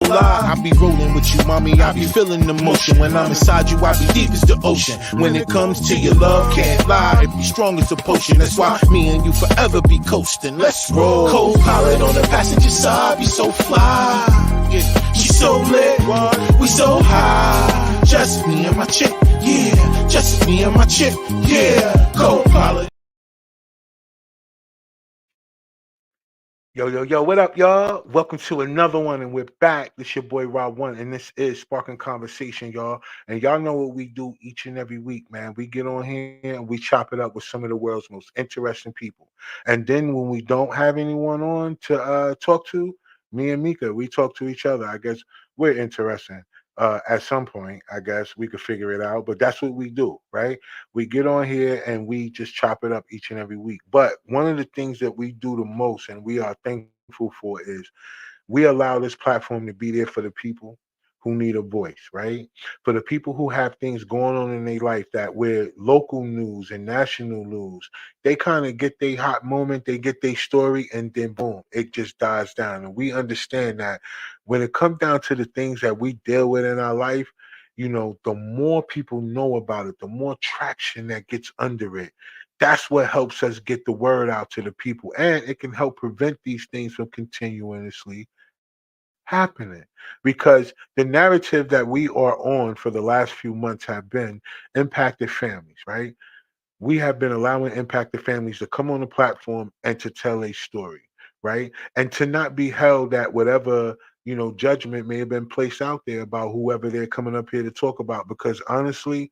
lie. I be rolling with you, mommy, I be feeling the motion. When I'm inside you, I be deep as the ocean. When it comes to your love, can't lie, it be strong as a potion. That's why me and you forever be coasting. Let's roll. Co-pilot on the passenger side, be so fly. Yeah, she so lit, we so high. Just me and my chick, yeah. Just me and my chick, yeah. Co-pilot. Yo, what up, y'all? Welcome to another one, and we're back. This your boy Rob One, and this is Sparking Conversation, y'all. And y'all know what we do each and every week, man. We get on here and we chop it up with some of the world's most interesting people. And then when we don't have anyone on to talk to, me and Mika, we talk to each other. I guess we're interesting. At some point, I guess we could figure it out, but that's what we do, right? We get on here and we just chop it up each and every week. But one of the things that we do the most and we are thankful for is we allow this platform to be there for the people who need a voice, right? For the people who have things going on in their life that where local news and national news, they kind of get their hot moment, they get their story, and then boom, it just dies down. And we understand that when it comes down to the things that we deal with in our life, the more people know about it, the more traction that gets under it. That's what helps us get the word out to the people. And it can help prevent these things from continuously happening, because the narrative that we are on for the last few months have been impacted families, right? We have been allowing impacted families to come on the platform and to tell a story, right? And to not be held at whatever, judgment may have been placed out there about whoever they're coming up here to talk about. Because honestly,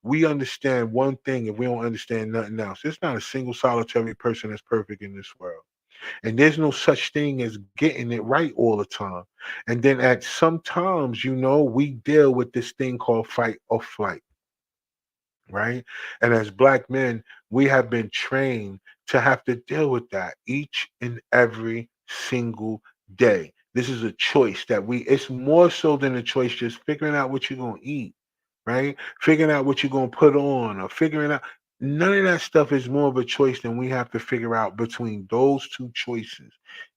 we understand one thing and we don't understand nothing else. There's not a single solitary person that's perfect in this world. And there's no such thing as getting it right all the time. And then at some times, we deal with this thing called fight or flight, right? And as Black men, we have been trained to have to deal with that each and every single day. This is a choice it's more so than a choice just figuring out what you're going to eat, right? Figuring out what you're going to put on or figuring out. None of that stuff is more of a choice than we have to figure out between those two choices,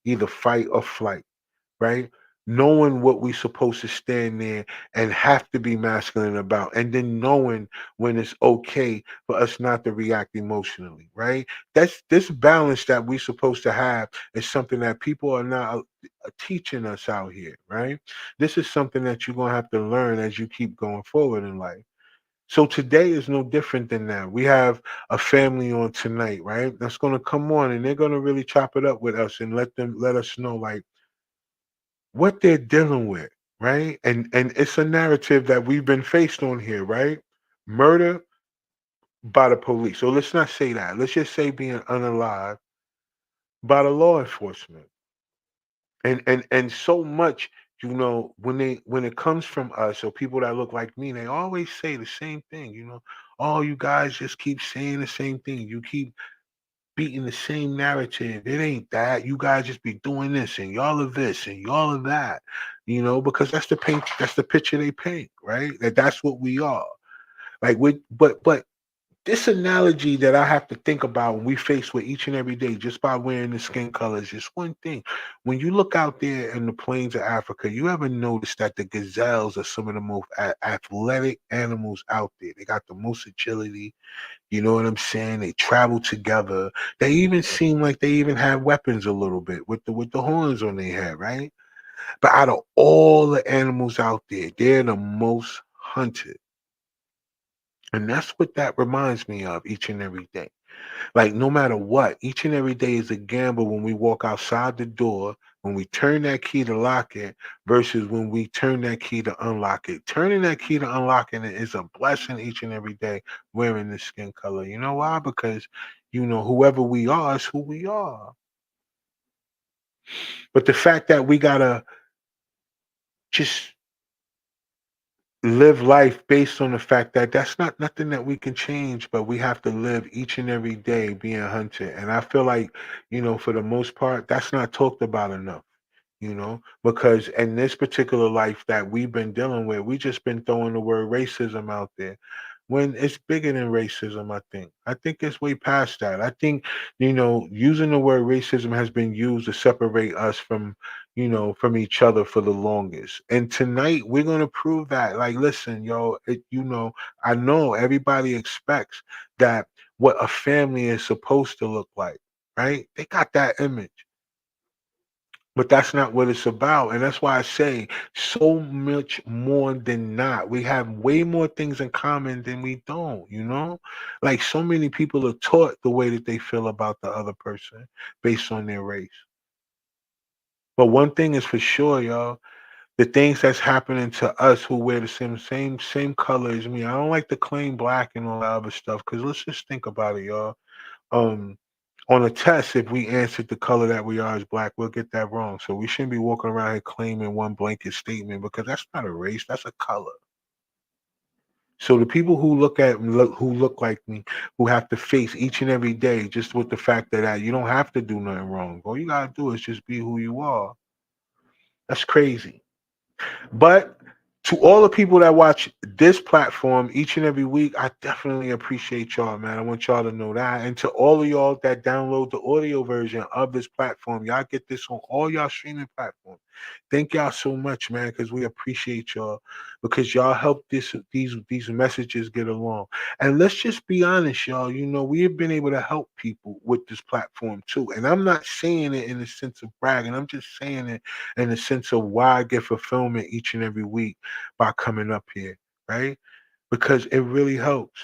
either fight or flight, right? Knowing what we're supposed to stand there and have to be masculine about, and then knowing when it's okay for us not to react emotionally, right? That's this balance that we're supposed to have is something that people are not teaching us out here, right? This is something that you're going to have to learn as you keep going forward in life. So today is no different than that. We have a family on tonight, right? That's going to come on and they're going to really chop it up with us and let us know like what they're dealing with, right? And it's a narrative that we've been faced on here, right? Murder by the police. So let's not say that. Let's just say being unalive by the law enforcement. And so much, when it comes from us or people that look like me, they always say the same thing, oh, you guys just keep saying the same thing. You keep beating the same narrative. It ain't that. You guys just be doing this and y'all are this and y'all are that, because that's the picture they paint, right? That's what we are. Like but this analogy that I have to think about when we face with each and every day, just by wearing the skin color, is just one thing. When you look out there in the plains of Africa, you ever notice that the gazelles are some of the most athletic animals out there? They got the most agility. You know what I'm saying? They travel together. They even seem like they even have weapons a little bit with the horns on their head, right? But out of all the animals out there, they're the most hunted. And that's what that reminds me of each and every day. Like no matter what, each and every day is a gamble when we walk outside the door, when we turn that key to lock it, versus when we turn that key to unlock it. Turning that key to unlocking it is a blessing each and every day wearing this skin color. You know why? Because whoever we are is who we are. But the fact that we gotta just live life based on the fact that that's not nothing that we can change, but we have to live each and every day being hunted. And I feel like, for the most part, that's not talked about enough, because in this particular life that we've been dealing with, we just been throwing the word racism out there. when it's bigger than racism. I think it's way past that. I think, using the word racism has been used to separate us from, from each other for the longest. And tonight we're gonna prove that. Like, listen, yo, I know everybody expects that what a family is supposed to look like, right? They got that image. But that's not what it's about. And that's why I say so much more than not. We have way more things in common than we don't, you know? Like, so many people are taught the way that they feel about the other person based on their race. But one thing is for sure, y'all. The things that's happening to us who wear the same color as me. I don't like to claim black and all that other stuff, because let's just think about it, y'all. Um, on a test, if we answered the color that we are as black, we'll get that wrong. So we shouldn't be walking around here claiming one blanket statement, because that's not a race, that's a color. So the people who who look like me, who have to face each and every day just with the fact that you don't have to do nothing wrong. All you gotta do is just be who you are. That's crazy. But to all the people that watch this platform each and every week, I definitely appreciate y'all, man. I want y'all to know that. And to all of y'all that download the audio version of this platform, y'all get this on all y'all streaming platforms. Thank y'all so much, man, because we appreciate y'all, because y'all help these messages get along. And let's just be honest, y'all. We have been able to help people with this platform too. And I'm not saying it in the sense of bragging. I'm just saying it in the sense of why I get fulfillment each and every week by coming up here, right? Because it really helps.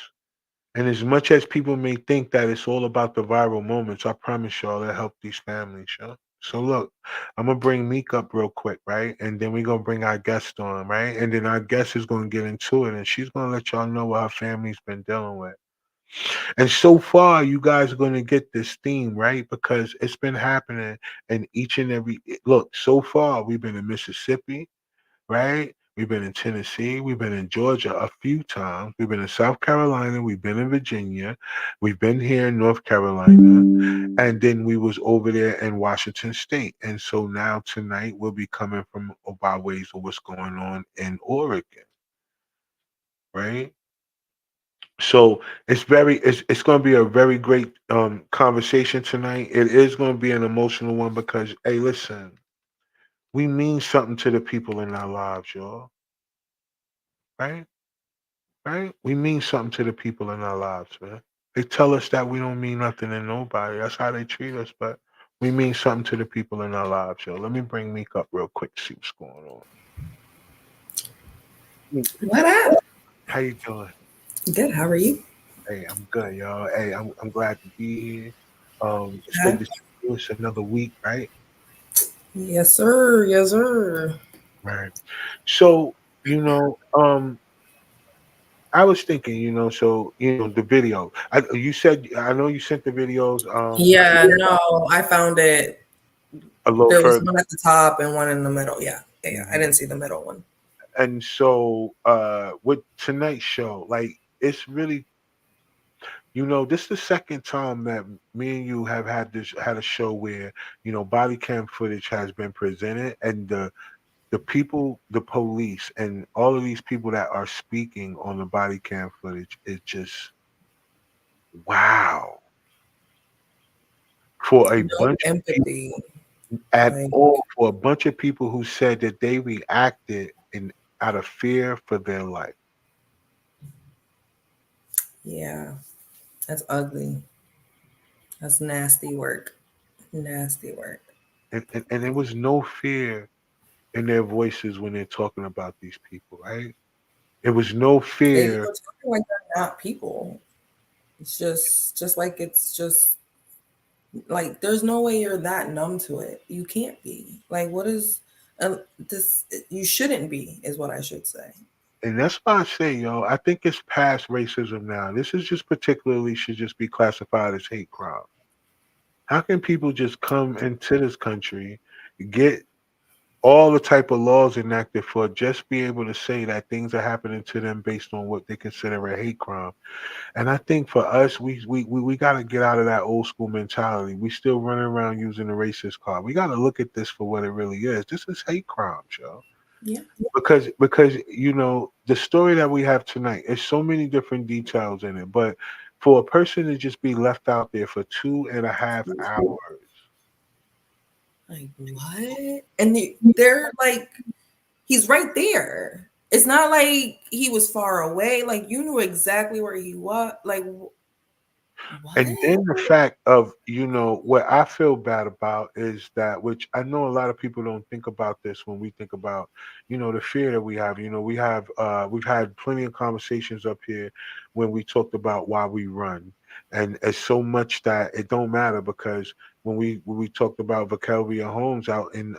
And as much as people may think that it's all about the viral moments, I promise y'all that help these families, yo. So look, I'm gonna bring Meek up real quick, right? And then we're gonna bring our guest on, right? And then our guest is gonna get into it, and she's gonna let y'all know what her family's been dealing with. And so far, you guys are gonna get this theme, right? Because it's been happening in each and every look. So far, we've been in Mississippi, right? We've been in Tennessee, we've been in Georgia a few times, we've been in South Carolina, we've been in Virginia, we've been here in North Carolina, and then we was over there in Washington State. And so now tonight we'll be coming from by ways of what's going on in Oregon, right? So it's going to be a very great conversation tonight. It is going to be an emotional one because, hey, listen, we mean something to the people in our lives, y'all, right? Right? We mean something to the people in our lives, man. They tell us that we don't mean nothing to nobody. That's how they treat us, but we mean something to the people in our lives, yo. Let me bring Meek up real quick, see what's going on. Meek, What up? how you doing? Good. How are you? Hey, I'm good, y'all. Hey, I'm glad to be here. It's Huh? good to see you. It's another week, right? Yes, sir. Yes, sir. Right. So, I was thinking, the video. You said I know you sent the videos. I Yeah, forget no, I found it. a little There was further. one at the top and one in the middle. Yeah, yeah, yeah. I Mhm. didn't see the middle one. And so with tonight's show, like it's really, this is the second time that me and you have had a show where, body cam footage has been presented, and the people, the police, and all of these people that are speaking on the body cam footage is just wow. For a No bunch of people empathy. at Like, all, for a bunch of people who said that they reacted in out of fear for their life. yeah, that's ugly. That's nasty work. Nasty work. And there was no fear in their voices when they're talking about these people, right? It was no They're fear, talking like they're not people. It's just like it's just like there's no way you're that numb to it. You can't be. Like, what is uh, this? You shouldn't be, is what I should say. and that's why I say, I think it's past racism now. This is just particularly should just be classified as hate crime. How can people just come into this country, get all the type of laws enacted for just be able to say that things are happening to them based on what they consider a hate crime? And I think for us, we got to get out of that old school mentality. We still running around using the racist card. We got to look at this for what it really is. This is hate crimes, yo. Yeah. Because you know the story that we have tonight, there's so many different details in it, but for a person to just be left out there for 2.5 hours. Like what? And they're like, he's right there. It's not like he was far away. Like you knew exactly where he was. Like what? And then the fact of, you know, what I feel bad about is that, which I know a lot of people don't think about this when we think about, you know, the fear that we have. You know, we've had plenty of conversations up here when we talked about why we run. And it's so much that it don't matter because when we talked about Vacavia Holmes out in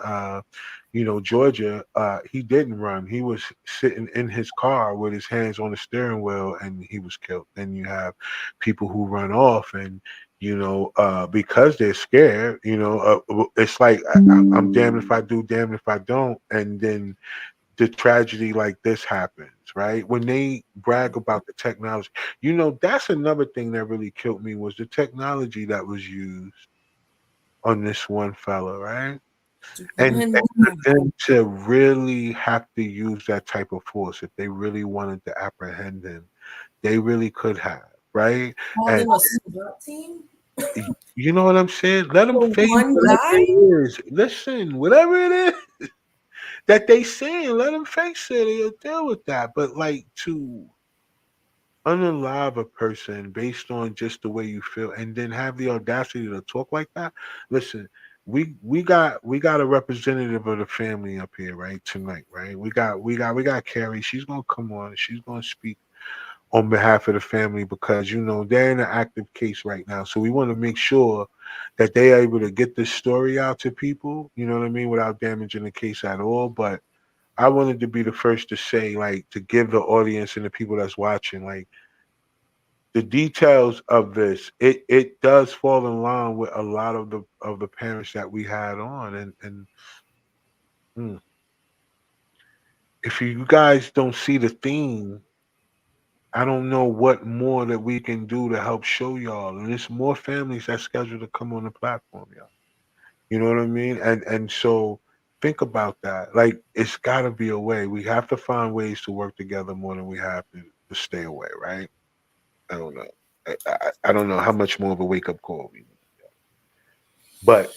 you know, Georgia, he didn't run. He was sitting in his car with his hands on the steering wheel and he was killed. Then you have people who run off and you know because they're scared, you know, it's like I'm damned if I do, damned if I don't, and then the tragedy like this happens, right? When they brag about the technology, you know, that's another thing that really killed me was the technology that was used on this one fella, right? And One for guy them to really have to use that type of force if they really wanted to apprehend him, they really could have, right? called And in a SWAT team you know what I'm saying? Let them for face one whatever guy. it is. Listen, whatever it is that they saying, let them face it. They'll deal with that. But like to unalive a person based on just the way you feel, and then have the audacity to talk like that. Listen, we got a representative of the family up here, right, tonight, right? We got Carrie. She's gonna come on. She's gonna speak on behalf of the family because you know they're in an active case right now. So we want to make sure that they're able to get this story out to people, you know what I mean, without damaging the case at all. But I wanted to be the first to say, like, to give the audience and the people that's watching, like, the details of this, it does fall in line with a lot of the parents that we had on, and mm, if you guys don't see the theme, I don't know what more that we can do to help show y'all. And there's more families that's scheduled to come on the platform, y'all. You know what I mean? And so think about that. Like it's gotta be a way. We have to find ways to work together more than we have to stay away, right? I don't know. I don't know how much more of a wake up call we need. But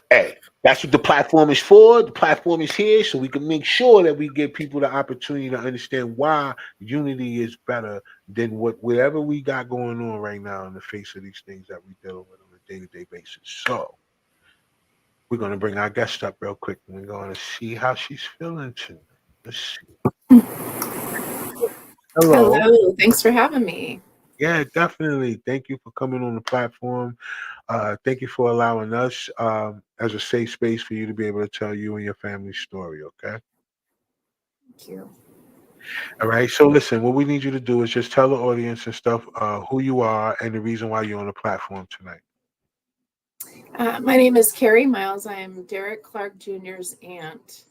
hey, that's what the platform is for. The platform is here so we can make sure that we give people the opportunity to understand why unity is better than whatever we got going on right now in the face of these things that we deal with on a day-to-day basis. So we're gonna bring our guest up real quick and we're gonna see how she's feeling tonight. Let's see. Hello. Hello, thanks for having me. Yeah, definitely. Thank you for coming on the platform. Thank you for allowing us as a safe space for you to be able to tell you and your family's story. Okay. Thank you. All right. So listen, what we need you to do is just tell the audience and stuff who you are and the reason why you're on the platform tonight. My name is Carrie Miles. I am Derek Clark Jr.'s aunt.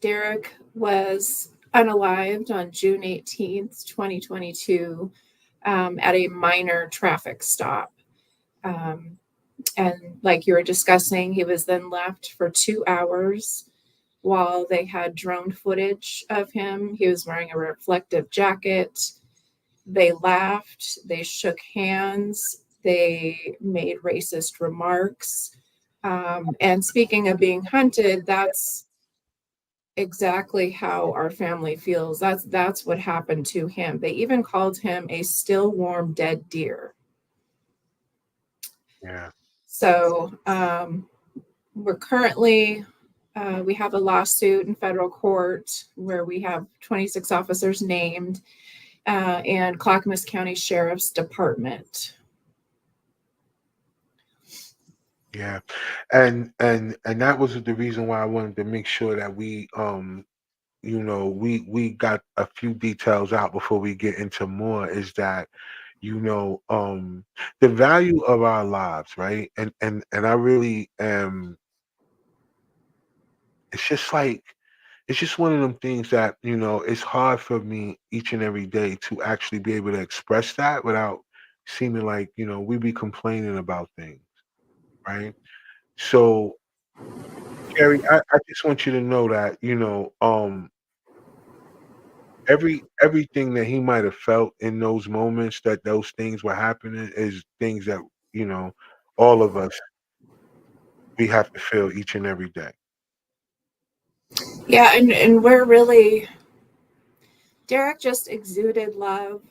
Derek was unalived on June 18th, 2022, at a minor traffic stop. Um, and like you were discussing, he was then left for 2 hours while they had drone footage of him. He was wearing a reflective jacket. They laughed, they shook hands, they made racist remarks. And speaking of being hunted, that's exactly how our family feels. That's what happened to him. They even called him a still warm dead deer. Yeah. So we're currently we have a lawsuit in federal court where we have 26 officers named and Clackamas County Sheriff's Department. Yeah. And that was the reason why I wanted to make sure that we you know we got a few details out before we get into more is that you know the value of our lives, right? And I really am, it's just like it's just one of them things that you know it's hard for me each and every day to actually be able to express that without seeming like you know we be complaining about things, right? So Carrie, I just want you to know that, everything that he might have felt in those moments that those things were happening is things that, you know, all of us, we have to feel each and every day. Yeah, and we're really, Derek just exuded love.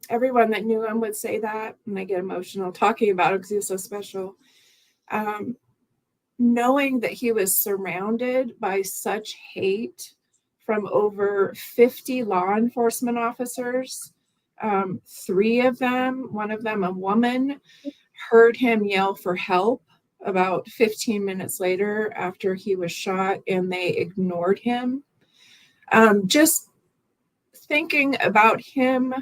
Everyone that knew him would say that, and I get emotional talking about it because he was so special. Knowing that he was surrounded by such hate from over 50 law enforcement officers, three of them, one of them a woman, heard him yell for help about 15 minutes later after he was shot, and they ignored him. Just thinking about him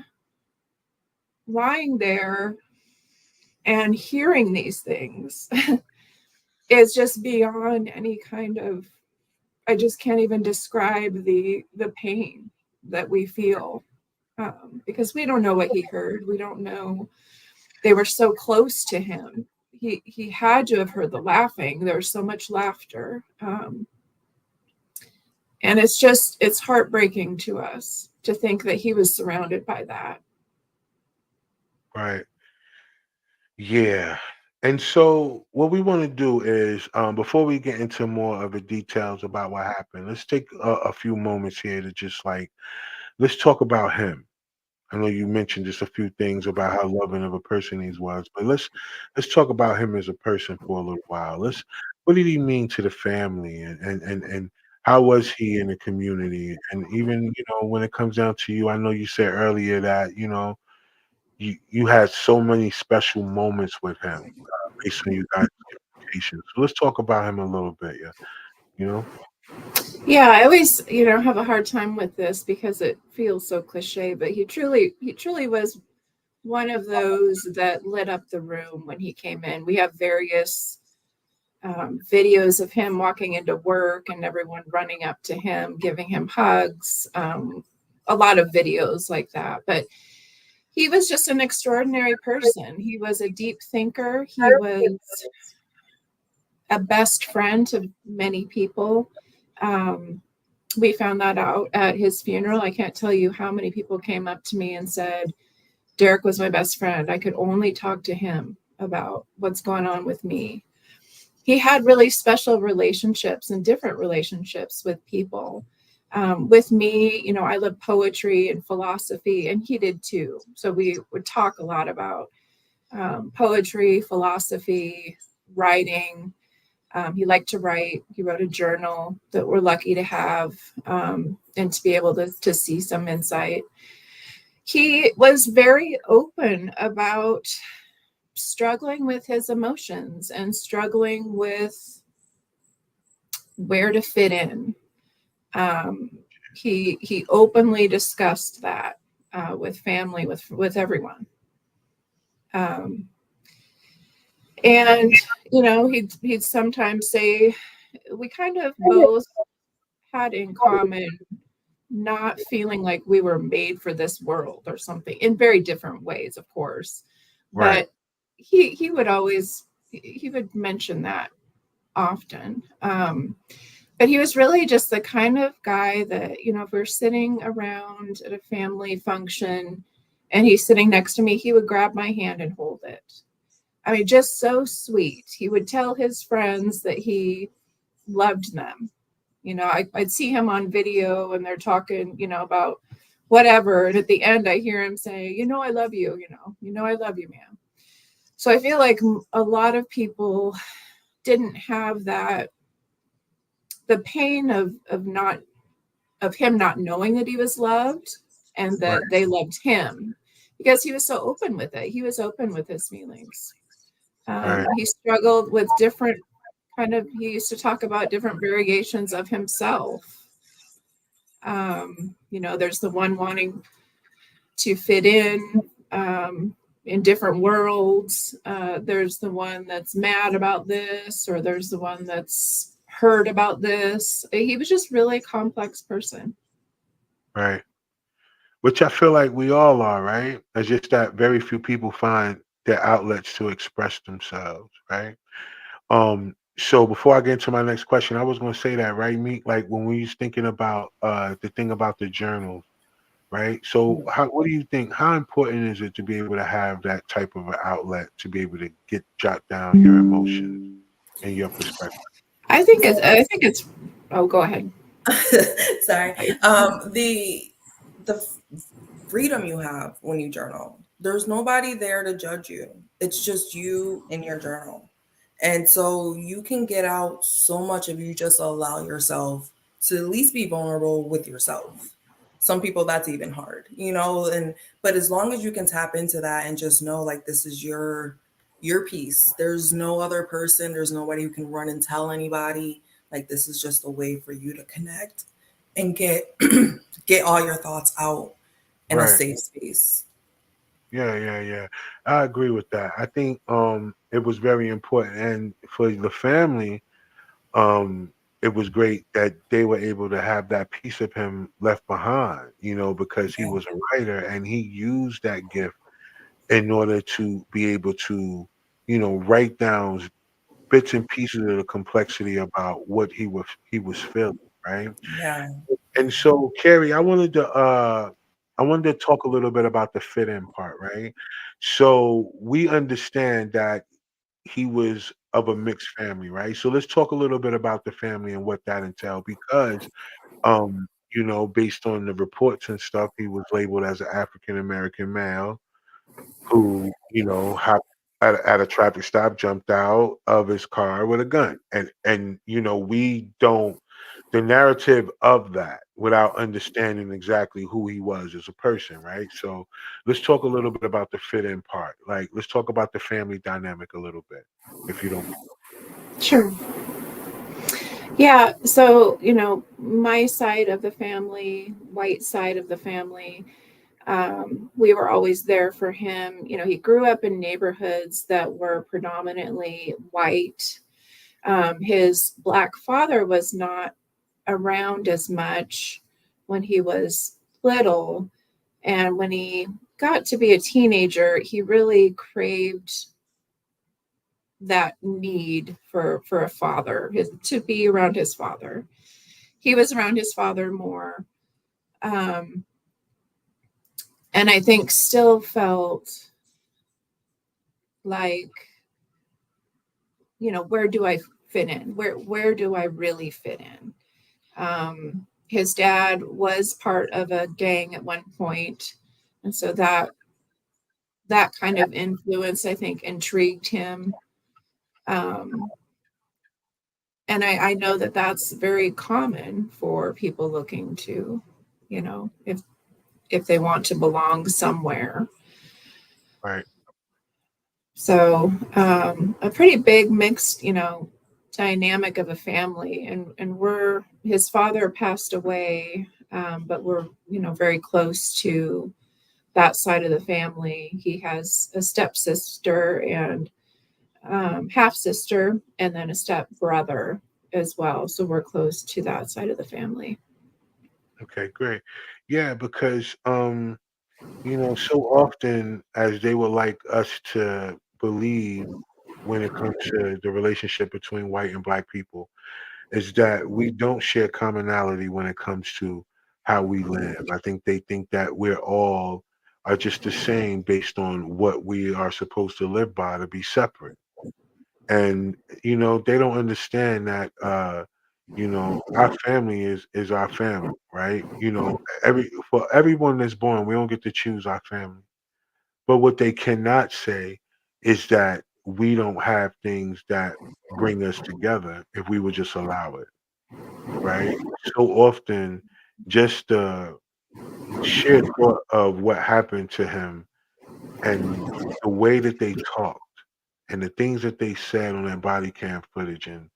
lying there and hearing these things is just beyond any kind of, I just can't even describe the pain that we feel, because we don't know what he heard. We don't know. They were so close to him. He had to have heard the laughing. There was so much laughter. And it's heartbreaking to us to think that he was surrounded by that. Right. Yeah. And so what we want to do is, before we get into more of the details about what happened, let's take a few moments here to just like, let's talk about him. I know you mentioned just a few things about how loving of a person he was, but let's talk about him as a person for a little while. What did he mean to the family, and how was he in the community? And even, when it comes down to you, I know you said earlier that, you had so many special moments with him, based on you guys' communication. So let's talk about him a little bit, yeah. You know? Yeah, I always, have a hard time with this because it feels so cliche, but he truly was one of those that lit up the room when he came in. We have various videos of him walking into work and everyone running up to him, giving him hugs, a lot of videos like that. But he was just an extraordinary person. He was a deep thinker. He was a best friend to many people. We found that out at his funeral. I can't tell you how many people came up to me and said, Derek was my best friend. I could only talk to him about what's going on with me. He had really special relationships and different relationships with people. With me, I love poetry and philosophy, and he did too. So we would talk a lot about poetry, philosophy, writing. He liked to write. He wrote a journal that we're lucky to have, and to be able to see some insight. He was very open about struggling with his emotions and struggling with where to fit in. He openly discussed that with family, with everyone. And he'd sometimes say, we kind of both had in common not feeling like we were made for this world or something, in very different ways, of course. Right. But he would mention that often. But he was really just the kind of guy that, if we're sitting around at a family function and he's sitting next to me, he would grab my hand and hold it. I mean, just so sweet. He would tell his friends that he loved them. I'd see him on video and they're talking, about whatever. And at the end, I hear him say, I love you, I love you, man. So I feel like a lot of people didn't have that, the pain of him not knowing that he was loved and that they loved him, because he was so open with it. He was open with his feelings. Right. He struggled with different he used to talk about different variations of himself. There's the one wanting to fit in different worlds. There's the one that's mad about this, or there's the one that's hurt about this. He was just really a complex person. Right. Which I feel like we all are, right? It's just that very few people find their outlets to express themselves, right? So before I get into my next question, I was going to say that, right, Meek? Like when we was thinking about the thing about the journals, right? So what do you think? How important is it to be able to have that type of an outlet to be able to jot down your emotions and your perspective? I think it's oh, go ahead. Sorry. The freedom you have when you journal. There's nobody there to judge you. It's just you and your journal. And so you can get out so much if you just allow yourself to at least be vulnerable with yourself. Some people that's even hard, you know, and but as long as you can tap into that and just know like this is your piece. There's no other person, there's nobody who can run and tell anybody. Like this is just a way for you to connect and get get all your thoughts out in a Right. safe space. Yeah. I agree with that. I think it was very important, and for the family, it was great that they were able to have that piece of him left behind, because he Yeah. was a writer and he used that gift in order to be able to, write down bits and pieces of the complexity about what he was feeling, right? Yeah. And so, Carrie, I wanted to talk a little bit about the fit in part, right? So we understand that he was of a mixed family, right? So let's talk a little bit about the family and what that entailed, because based on the reports and stuff, he was labeled as an African American male who, at a traffic stop, jumped out of his car with a gun. And we don't the narrative of that without understanding exactly who he was as a person, right? So let's talk a little bit about the fit in part. Like, let's talk about the family dynamic a little bit, if you don't. Sure. Yeah. So, my side of the family, white side of the family, we were always there for him. He grew up in neighborhoods that were predominantly white. His Black father was not around as much when he was little. And when he got to be a teenager, he really craved that need for a father, to be around his father. He was around his father more. Um, and I think still felt like, where do I fit in? Where do I really fit in? His dad was part of a gang at one point, and so that kind of influence, I think, intrigued him. Um, and I know that that's very common for people looking to, if they want to belong somewhere. Right. So a pretty big mixed, dynamic of a family, and his father passed away, but we're very close to that side of the family. He has a stepsister and half sister, and then a step brother as well. So we're close to that side of the family. Okay, great. Yeah, because so often as they would like us to believe when it comes to the relationship between white and black people, is that we don't share commonality when it comes to how we live. I think they think that we're all are just the same based on what we are supposed to live by to be separate. And they don't understand that our family is our family, right? For everyone that's born, we don't get to choose our family. But what they cannot say is that we don't have things that bring us together if we would just allow it, right? So often, just the sheer thought of what happened to him and the way that they talked and the things that they said on that body cam footage, and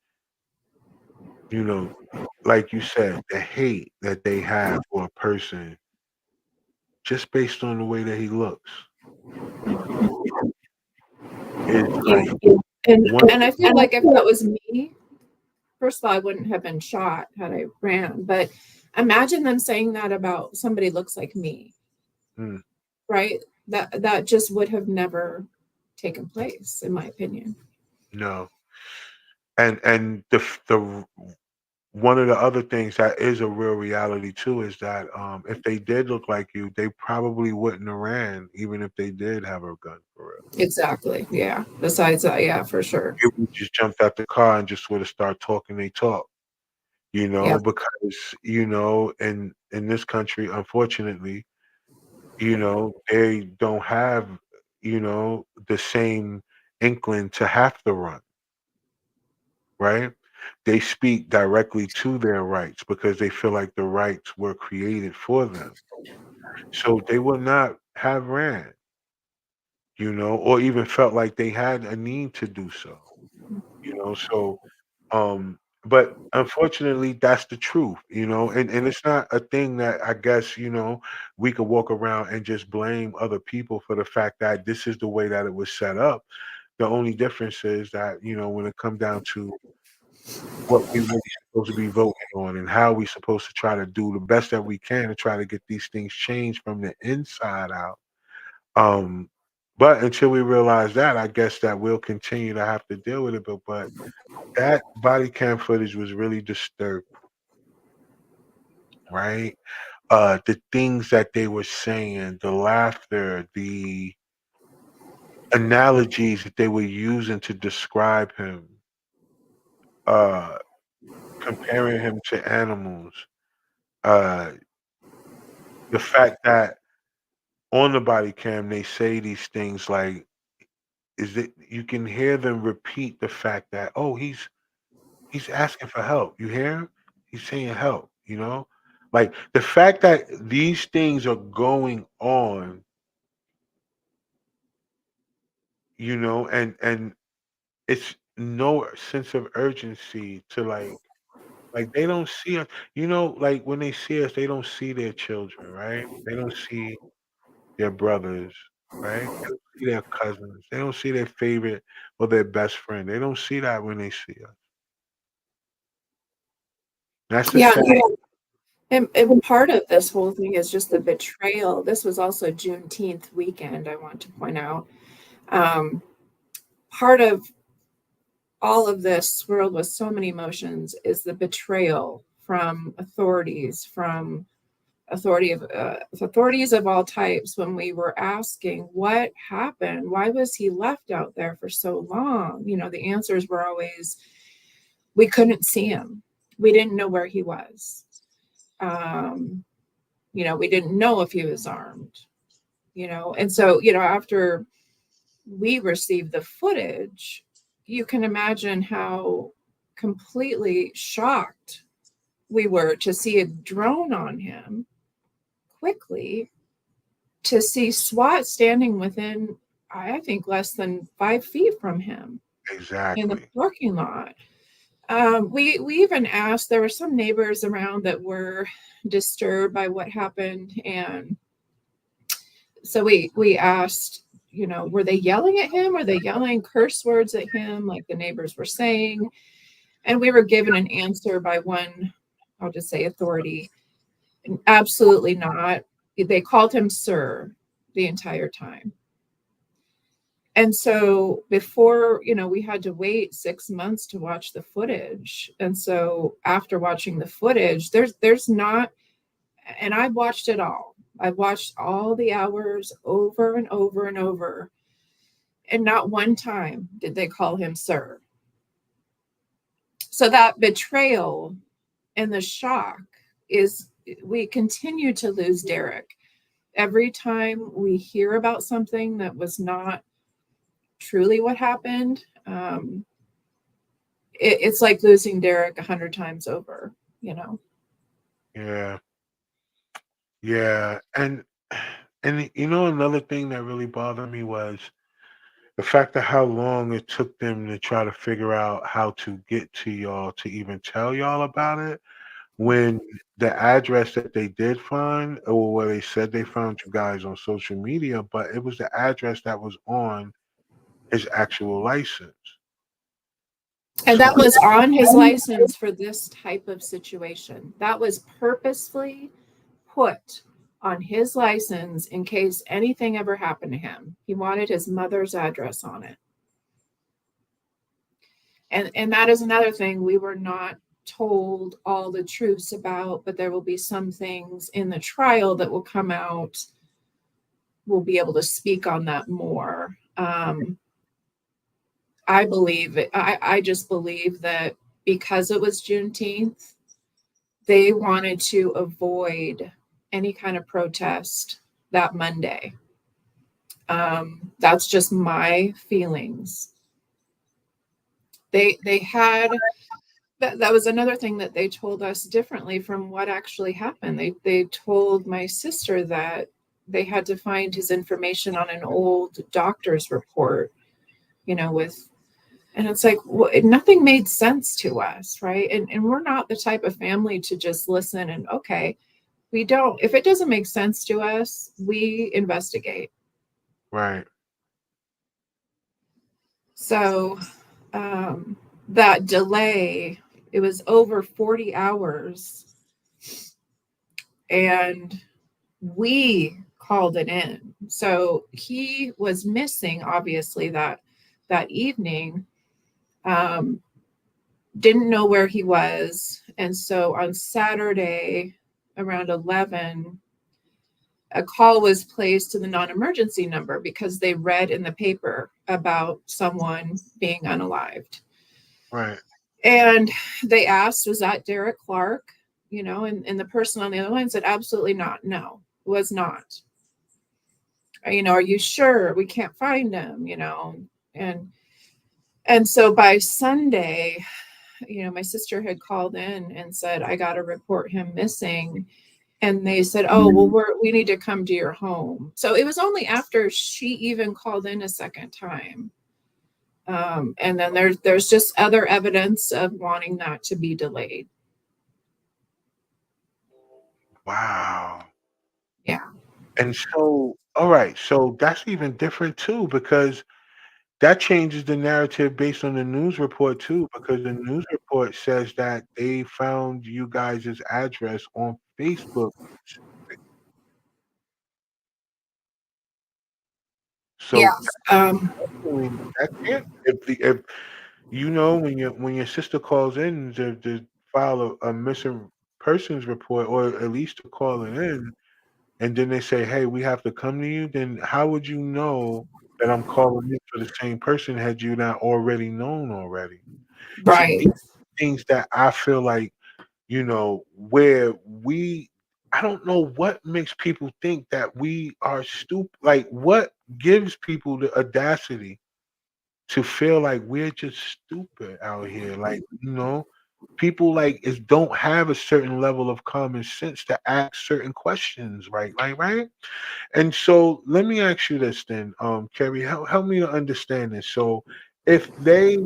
you know, like you said, the hate that they have for a person just based on the way that he looks is Yeah. like And one. and I feel like if that was me, first of all, I wouldn't have been shot had I ran. But imagine them saying that about somebody looks like me, Mm, right? That just would have never taken place, in my opinion. no, and the one of the other things that is a real reality too is that if they did look like you, they probably wouldn't have ran, even if they did have a gun for real. Exactly. Yeah. Besides that, yeah, for sure. They would just jumped out the car and just would have started talking they talk, Yeah. because in this country, unfortunately, they don't have the same inkling to have to run, right? They speak directly to their rights because they feel like the rights were created for them. So they would not have ran, or even felt like they had a need to do so, So, um, but unfortunately, that's the truth, and it's not a thing that I guess, we could walk around and just blame other people for the fact that this is the way that it was set up. The only difference is that, when it comes down to what we really supposed to be voting on and how we supposed to try to do the best that we can to try to get these things changed from the inside out. Um, but until we realize that, I guess that we'll continue to have to deal with it. But that body cam footage was really disturbing, right? The things that they were saying, the laughter, the analogies that they were using to describe him, uh, comparing him to animals, uh, the fact that on the body cam they say these things like, is that you can hear them repeat the fact that, oh, he's asking for help. You hear him? He's saying help. Like the fact that these things are going on, and it's no sense of urgency to like they don't see us, like when they see us, they don't see their children, right? They don't see their brothers, right? They don't see their cousins. They don't see their favorite or their best friend. They don't see that when they see us. That's the Yeah. sad. And part of this whole thing is just the betrayal. This was also Juneteenth weekend, I want to point out. Part of all of this swirled with so many emotions is the betrayal from authorities, from authorities of all types, when we were asking what happened, why was he left out there for so long. The answers were always, we couldn't see him, we didn't know where he was, we didn't know if he was armed, and so after we received the footage, you can imagine how completely shocked we were to see a drone on him quickly, to see SWAT standing within, I think, less than 5 feet from him in the Exactly. parking lot. We even asked, there were some neighbors around that were disturbed by what happened. And so we asked, were they yelling at him? Were they yelling curse words at him like the neighbors were saying? And we were given an answer by one, I'll just say, authority. Absolutely not. They called him sir the entire time. And so before, we had to wait 6 months to watch the footage. And so after watching the footage, there's not, and I watched it all. I've watched all the hours over and over and over. And not one time did they call him sir. So that betrayal and the shock is, we continue to lose Derek. Every time we hear about something that was not truly what happened, it's like losing Derek 100 times over. Yeah. Yeah. And another thing that really bothered me was the fact of how long it took them to try to figure out how to get to y'all to even tell y'all about it, when the address that they did find, or where they said they found you guys on social media, but it was the address that was on his actual license. And So that was on his license for this type of situation. That was purposefully put on his license in case anything ever happened to him. He wanted his mother's address on it. And that is another thing we were not told all the truths about, but there will be some things in the trial that will come out. We'll be able to speak on that more. I believe it, I just believe that because it was Juneteenth, they wanted to avoid any kind of protest that Monday. That's just my feelings. They had that was another thing that they told us differently from what actually happened. They told my sister that they had to find his information on an old doctor's report, and it's like, nothing made sense to us, right? And we're not the type of family to just listen and, okay, if it doesn't make sense to us, we investigate. Right. So that delay, it was over 40 hours, and we called it in. So he was missing, obviously, that evening. Didn't know where he was. And so on Saturday around 11, a call was placed to the non-emergency number because they read in the paper about someone being unalived. Right. And they asked, was that Derek Clark? And the person on the other line said, absolutely not. No, it was not. Are you sure? We can't find him, and so by Sunday, my sister had called in and said, I got to report him missing. And they said, oh, well, we need to come to your home. So it was only after she even called in a second time. And then there's just other evidence of wanting that to be delayed. Wow. Yeah. And so, all right, so that's even different too, because that changes the narrative based on the news report too, because the news report says that they found you guys' address on Facebook. So Yes. that can't if when your sister calls in to file a missing persons report, or at least to call it in, and then they say, hey, we have to come to you, then how would you know that I'm calling in for the same person had you not already known already? See, Right. these things that I feel like, where I don't know what makes people think that we are stupid. Like, what gives people the audacity to feel like we're just stupid out here? Like, people don't have a certain level of common sense to ask certain questions, right? Like, right? And so let me ask you this then, Carrie, help me to understand this. So if they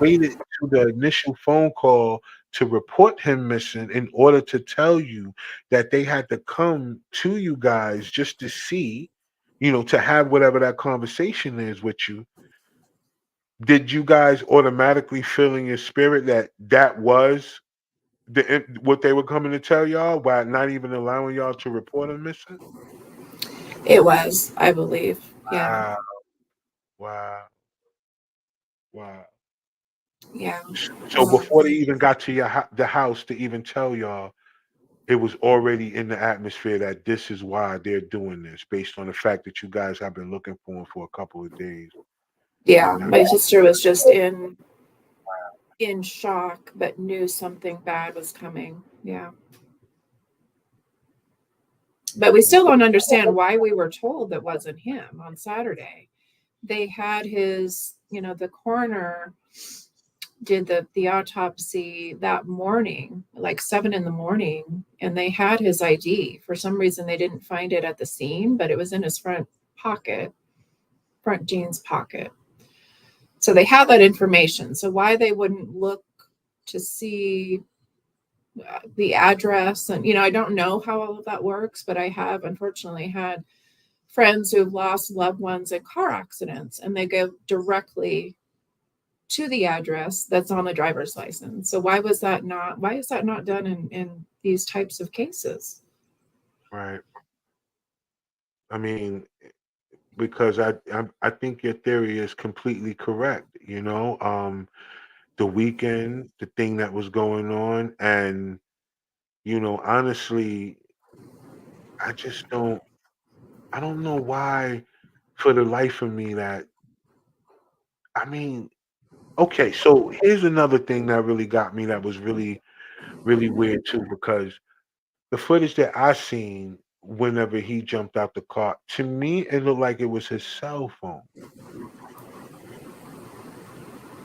waited to the initial phone call to report him missing in order to tell you that they had to come to you guys just to see, to have whatever that conversation is with you, did you guys automatically feel in your spirit that that was what they were coming to tell y'all, while not even allowing y'all to report him missing? It was, I believe. Yeah. Wow, wow, wow. Yeah. So before they even got to the house to even tell y'all, it was already in the atmosphere that this is why they're doing this, based on the fact that you guys have been looking for him for a couple of days. Yeah. And My sister was just in shock, but knew something bad was coming. Yeah. But we still don't understand why we were told that wasn't him on Saturday. They had his, the coroner did the autopsy that morning, like 7 a.m, and they had his ID. For some reason, they didn't find it at the scene, but it was in his front jeans pocket. So they have that information. So why they wouldn't look to see the address, and I don't know how all of that works, but I have unfortunately had friends who've lost loved ones in car accidents, and they go directly to the address that's on the driver's license. So why is that not done in these types of cases? right. I mean, because I think your theory is completely correct. The weekend, the thing that was going on, and honestly, I just don't. I don't know why, for the life of me, that I mean, okay. So here's another thing that really got me. That was really really weird too, because the footage that I seen whenever he jumped out the car, to me, it looked like it was his cell phone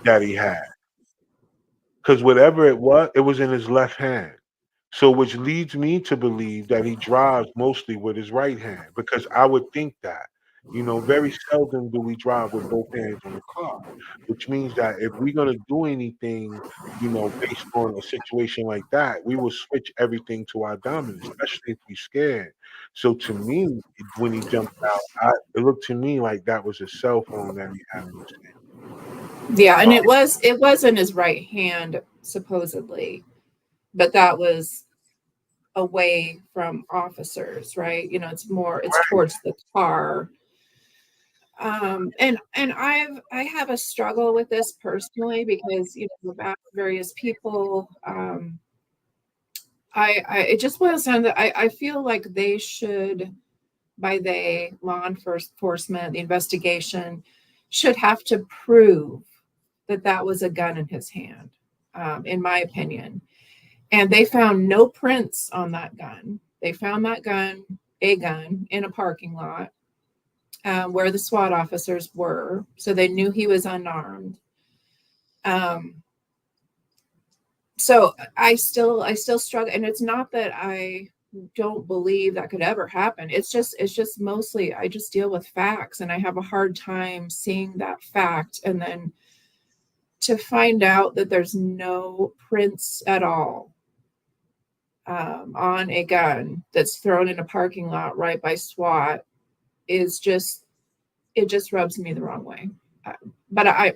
that he had. Because whatever it was in his left hand. So which leads me to believe that he drives mostly with his right hand, because I would think that. Very seldom do we drive with both hands on the car, which means that if we're gonna do anything, based on a situation like that, we will switch everything to our dominant, especially if we're scared. So to me, when he jumped out, it looked to me like that was a cell phone that he had in his Yeah, and hand. it was in his right hand supposedly, but that was away from officers, right? It's towards the car. And I have a struggle with this personally because about various people. I it just boils down to I feel like they should, by they, law enforcement, the investigation should have to prove that that was a gun in his hand, in my opinion. And they found no prints on that gun. They found that gun, a gun, in a parking lot, where the SWAT officers were, so they knew he was unarmed. So I still struggle, and it's not that I don't believe that could ever happen. It's just mostly I just deal with facts, and I have a hard time seeing that fact, and then to find out that there's no prints at all, on a gun that's thrown in a parking lot right by SWAT is just it just rubs me the wrong way. But I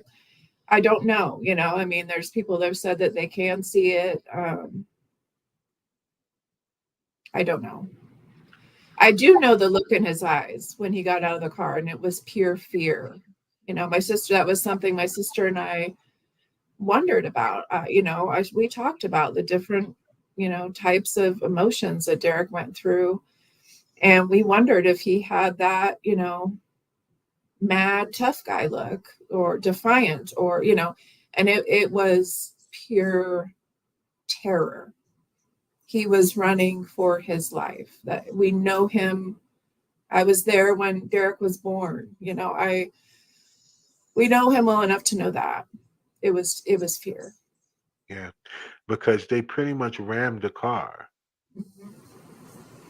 don't know. I mean, there's people that have said that they can see it. I don't know. I do know the look in his eyes when he got out of the car, and it was pure fear. My sister, that was something my sister and I wondered about. We talked about the different, types of emotions that Derek went through. And we wondered if he had that, mad, tough guy look, or defiant, or, and it was pure terror. He was running for his life. That we know him. I was there when Derek was born. We know him well enough to know that it was fear. Yeah, because they pretty much rammed the car,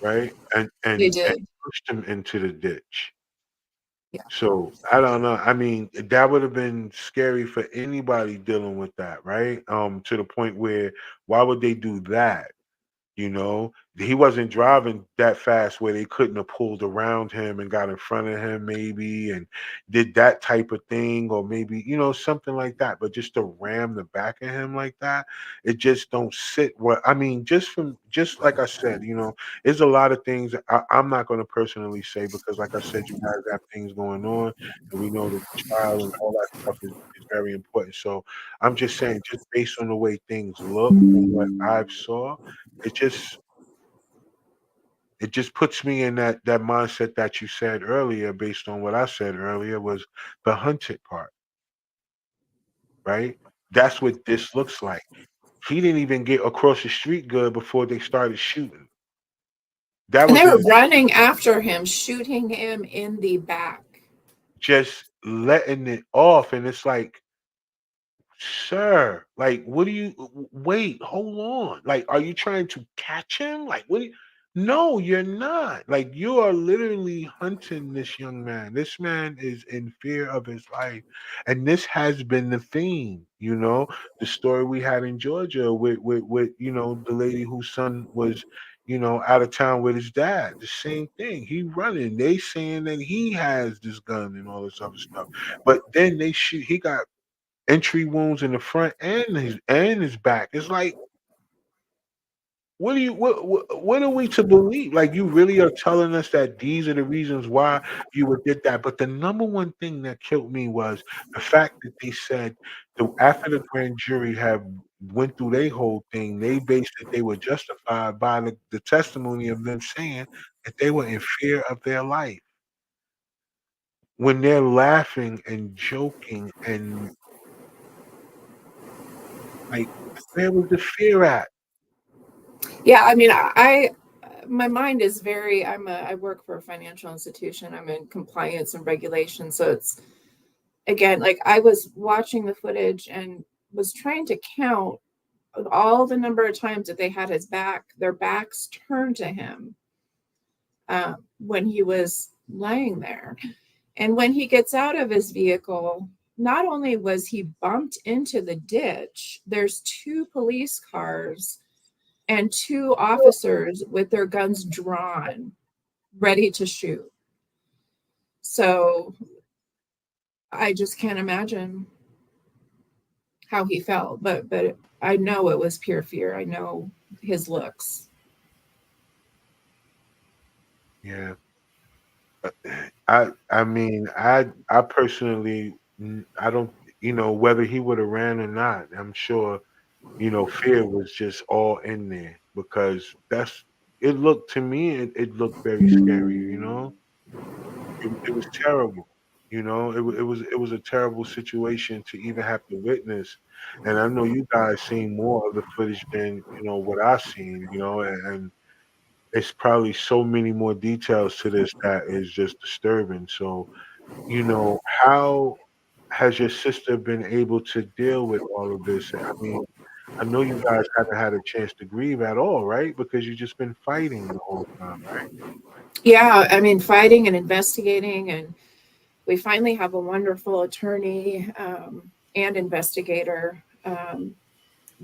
right? They And did. pushed him into the ditch. Yeah. So I don't know. I mean, that would have been scary for anybody dealing with that, right? To the point where, why would they do that? He wasn't driving that fast where they couldn't have pulled around him and got in front of him, maybe, and did that type of thing, or maybe, something like that. But just to ram the back of him like that, it just don't sit well. I mean, just like I said, there's a lot of things that I'm not going to personally say, because, like I said, you guys have things going on, and we know that the trial and all that stuff is very important. So I'm just saying, just based on the way things look from what I've saw, it just it just puts me in that mindset that you said earlier, based on what I said earlier, was the hunted part, right? That's what this looks like. He didn't even get across the street good before they started shooting. That And was they were in running after him, shooting him in the back. just letting it off, and it's like, sir, like, what do you wait, hold on. Like, are you trying to catch him? Like, what do you, no, you're not. Like, you are literally hunting this young man. This man is in fear of his life. And this has been the theme, the story we had in Georgia with the lady whose son was, out of town with his dad. The same thing. He running. They saying that he has this gun and all this other stuff. But then they shoot, he got entry wounds in the front and his back. It's like, what are we to believe? Like, you really are telling us that these are the reasons why you would did that? But the number one thing that killed me was the fact that they said after the grand jury have went through their whole thing, they based that they were justified by the testimony of them saying that they were in fear of their life when they're laughing and joking and like, where was the fear at? Yeah, I mean, my mind is very, I work for a financial institution. I'm in compliance and regulation. So it's, again, like I was watching the footage and was trying to count all the number of times that they had their backs turned to him when he was laying there. And when he gets out of his vehicle, not only was he bumped into the ditch, there's 2 police cars and 2 officers with their guns drawn, ready to shoot. So I just can't imagine how he felt, but I know it was pure fear. I know his looks. Yeah. I mean, I personally, I don't, whether he would have ran or not, I'm sure, fear was just all in there because it looked to me, it looked very scary, it was terrible, it was a terrible situation to even have to witness. And I know you guys seen more of the footage than, what I've seen, and it's probably so many more details to this that is just disturbing. So, how has your sister been able to deal with all of this? I mean, I know you guys haven't had a chance to grieve at all, right? Because you've just been fighting the whole time, right? Yeah, I mean, fighting and investigating, and we finally have a wonderful attorney and investigator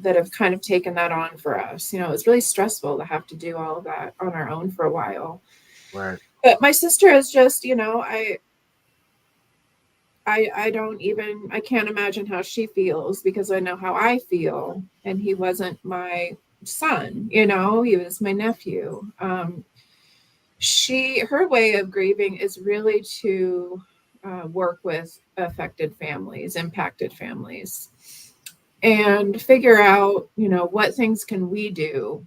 that have kind of taken that on for us. It's really stressful to have to do all of that on our own for a while. Right. But my sister is just, I can't imagine how she feels because I know how I feel. And he wasn't my son, he was my nephew. Her way of grieving is really to work with affected families, impacted families, and figure out, what things can we do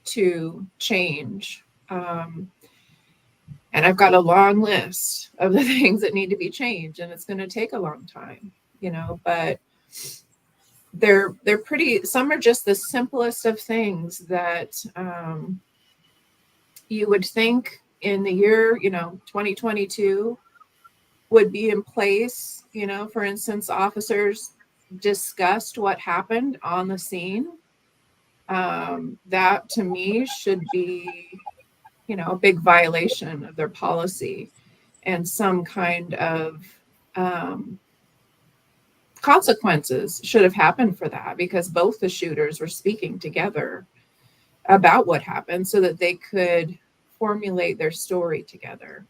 to change. And I've got a long list of the things that need to be changed, and it's going to take a long time, but they're pretty, some are just the simplest of things that you would think in the year, 2022 would be in place. For instance, officers discussed what happened on the scene. That to me should be, a big violation of their policy, and some kind of consequences should have happened for that, because both the shooters were speaking together about what happened so that they could formulate their story together.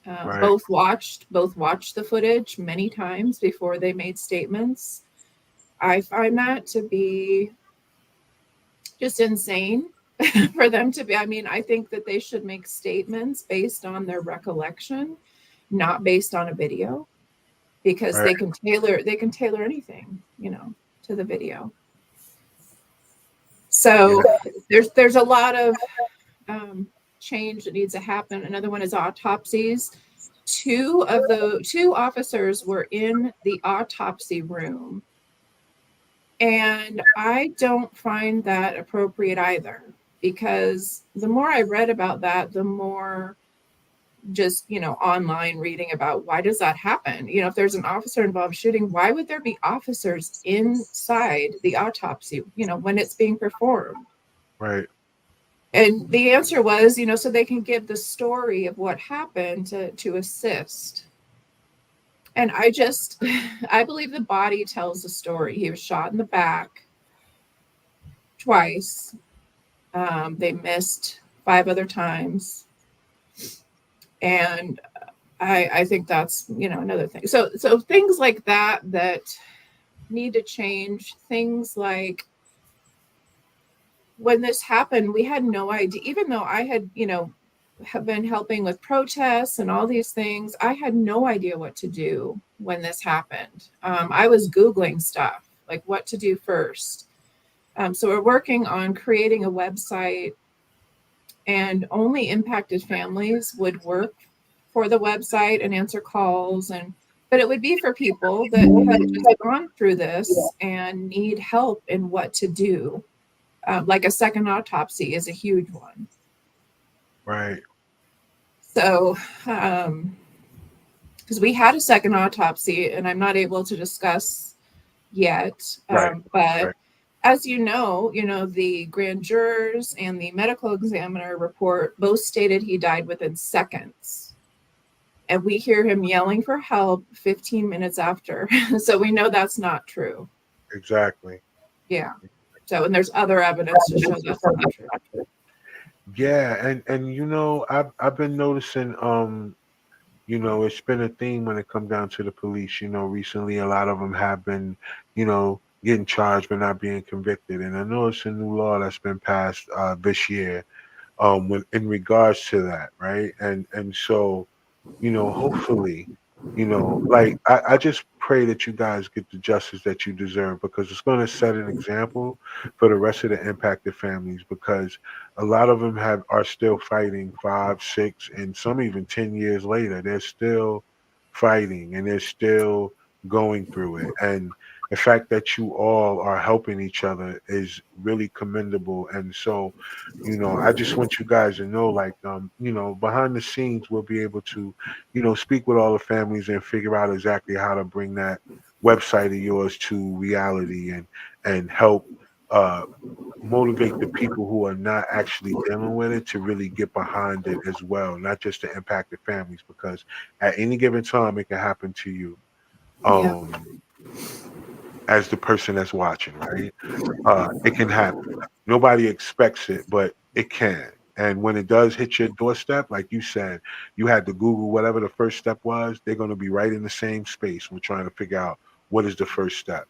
Right. Both watched the footage many times before they made statements. I find that to be just insane for them to be. I mean, I think that they should make statements based on their recollection, not based on a video, because Right. they can tailor anything, to the video. So there's a lot of change that needs to happen. Another one is autopsies. 2 officers were in the autopsy room, and I don't find that appropriate either, because the more I read about that, the more just, online reading about why does that happen? If there's an officer involved shooting, why would there be officers inside the autopsy, when it's being performed? Right. And the answer was, so they can give the story of what happened to assist. And I believe the body tells the story. He was shot in the back twice. They missed 5 other times. And I think that's, another thing. So things like that need to change. Things like when this happened, we had no idea, even though I had, have been helping with protests and all these things. I had no idea what to do when this happened. I was Googling stuff, like what to do first. So we're working on creating a website, and only impacted families would work for the website and answer calls. But it would be for people that have just gone through this and need help in what to do. Like a second autopsy is a huge one. Right. So, because we had a second autopsy, and I'm not able to discuss yet, Right. but Right. as you know, the grand jurors and the medical examiner report both stated he died within seconds. And we hear him yelling for help 15 minutes after. So we know that's not true. Exactly. Yeah. So, and there's other evidence to show that's not true. Yeah, and I've been noticing it's been a theme when it comes down to the police. Recently a lot of them have been, getting charged but not being convicted. And I know it's a new law that's been passed this year in regards to that, right? And so, hopefully, like I just pray that you guys get the justice that you deserve, because it's going to set an example for the rest of the impacted families, because a lot of them are still fighting 5, 6, and some even 10 years later. They're still fighting and they're still going through it. And the fact that you all are helping each other is really commendable. And so, I just want you guys to know, like, behind the scenes, we'll be able to, speak with all the families and figure out exactly how to bring that website of yours to reality, and help uh, motivate the people who are not actually dealing with it to really get behind it as well, not just the impacted families, because at any given time it can happen to you. Yeah. As the person that's watching, right? It can happen. Nobody expects it, but it can. And when it does hit your doorstep, like you said, you had to Google whatever the first step was. They're going to be right in the same space. We're trying to figure out what is the first step.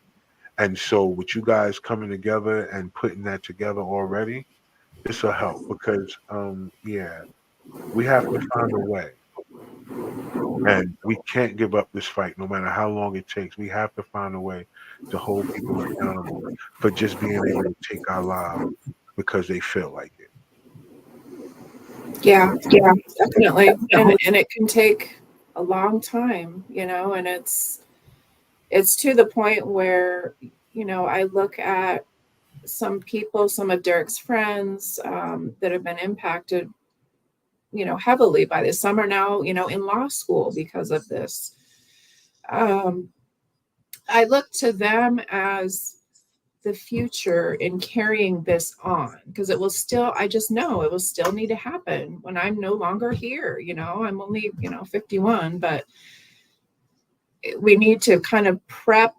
And so, with you guys coming together and putting that together already, this will help, because, yeah, we have to find a way. And we can't give up this fight no matter how long it takes. We have to find a way to hold people accountable for just being able to take our lives because they feel like it. Yeah, definitely. And it can take a long time, and it's to the point where, I look at some people, some of Derek's friends that have been impacted, heavily by this. Some are now, in law school because of this. I look to them as the future in carrying this on, because I just know it will still need to happen when I'm no longer here. I'm only, 51, but we need to kind of prep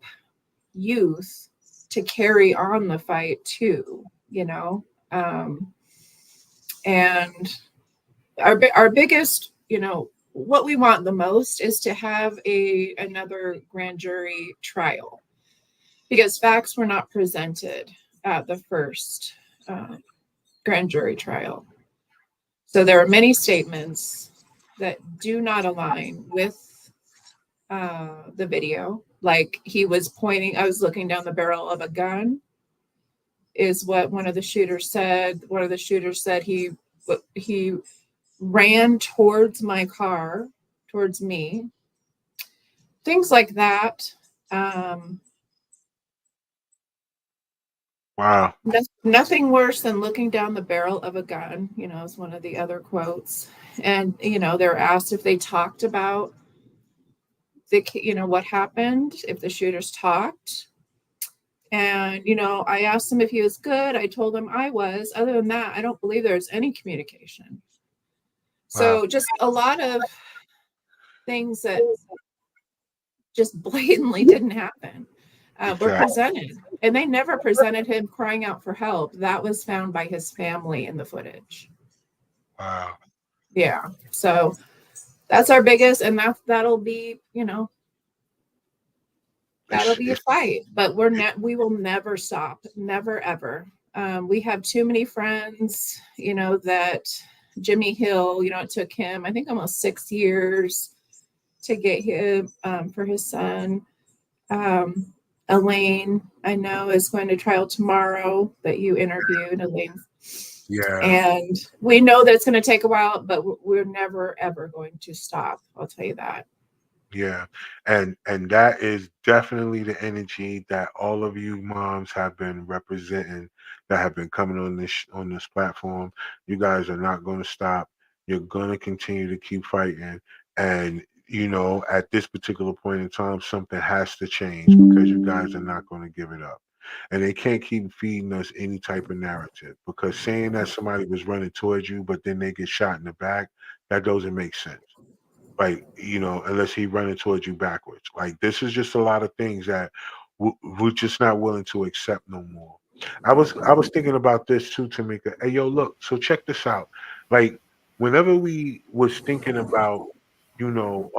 youth to carry on the fight too, and our biggest, what we want the most is to have another grand jury trial, because facts were not presented at the first grand jury trial. So there are many statements that do not align with the video. Like he was pointing, I was looking down the barrel of a gun, is what one of the shooters said. One of the shooters said he ran towards my car, towards me. Things like that. Wow. Nothing worse than looking down the barrel of a gun, is one of the other quotes. And, they're asked if they talked about what happened, if the shooters talked. And, I asked him if he was good. I told him I was. Other than that, I don't believe there's any communication. So just a lot of things that just blatantly didn't happen were presented. And they never presented him crying out for help. That was found by his family in the footage. Wow. Yeah. So that's our biggest, and that'll be, that'll be a fight. But we will never stop. Never, ever. We have too many friends, you know, that Jimmy Hill, you know, it took him, I think, almost 6 years to get him for his son. Elaine, I know, is going to trial tomorrow that you interviewed, Elaine. Yeah. And we know that it's going to take a while, but we're never, ever going to stop. I'll tell you that. Yeah, and that is definitely the energy that all of you moms have been representing, that have been coming on this platform. You guys are not going to stop. You're going to continue to keep fighting, and you know, at this particular point in time, something has to change because you guys are not going to give it up. And they can't keep feeding us any type of narrative, because saying that somebody was running towards you, but then they get shot in the back, that doesn't make sense. Like, you know, unless he running towards you backwards. Like, this is just a lot of things that we're just not willing to accept no more. I was thinking about this too, Tamika. Hey, yo, look. So check this out. Like, whenever we was thinking about, you know,